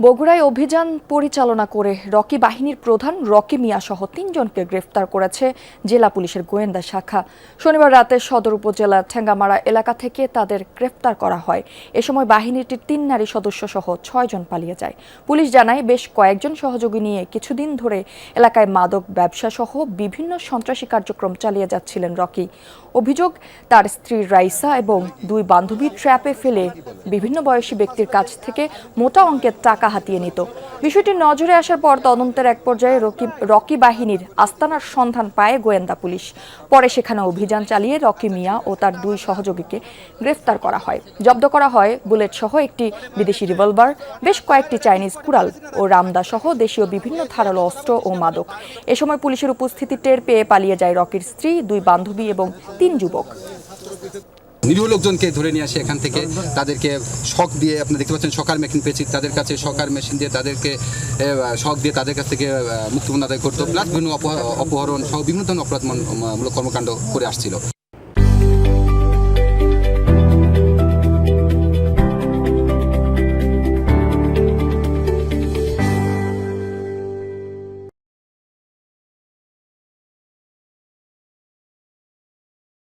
বগুড়ায় অভিযান পরিচালনা করে রকি বাহিনীর প্রধান রকি মিয়া সহ 3 জনকে গ্রেফতার করেছে জেলা পুলিশের গোয়েন্দা শাখা। শনিবার রাতে সদর উপজেলার ঠেঙ্গামারা এলাকা থেকে তাদের গ্রেফতার করা হয়। এ সময় বাহিনীটির 3 নারী সদস্য সহ 6 জন পালিয়ে যায়। পুলিশ জানায় বেশ কয়েকজন সহযোগী নিয়ে কিছুদিন ধরে এলাকায় মাদক ব্যবসা সহ বিভিন্ন সন্ত্রাসী কার্যক্রম চালিয়ে যাচ্ছিলেন রকি। অভিযোগ, তার স্ত্রী রাইসা এবং 2 বান্ধবী ট্র্যাপে ফেলে বিভিন্ন বয়সী ব্যক্তির কাছ থেকে মোটা অঙ্কের টাকা হাতিয়ে নিত। বিষয়টি নজরে আসার পর তদন্তের এক পর্যায়ে রকি বাহিনীর আস্তানার সন্ধান পায় গোয়েন্দা পুলিশ। পরে সেখানে অভিযান চালিয়ে রকি মিয়া ও তার 2 সহযোগীকে গ্রেফতার করা হয়। জব্দ করা হয় বুলেট সহ একটি বিদেশি রিভলভার, বেশ কয়েকটি চাইনিজ কুড়াল ও রামদা সহ দেশীয় বিভিন্ন ধারালো অস্ত্র ও মাদক। এ সময় পুলিশের উপস্থিতি টের পেয়ে পালিয়ে যায় রকির স্ত্রী, 2 বান্ধবী এবং 3 যুবক। নিরীহ লোকজনকে ধরে নিয়ে আসে এখান থেকে, তাদেরকে শক দিয়ে, আপনি দেখতে পাচ্ছেন শকার মেশিন পেয়েছি, তাদের কাছে শকার মেশিন দিয়ে তাদেরকে শক দিয়ে তাদের কাছ থেকে মুক্তিপণ আদায় করতো, প্লাস বিভিন্ন অপহরণ সহ বিভিন্ন ধরনের অপরাধমূলক কর্মকাণ্ড করে আসছিল।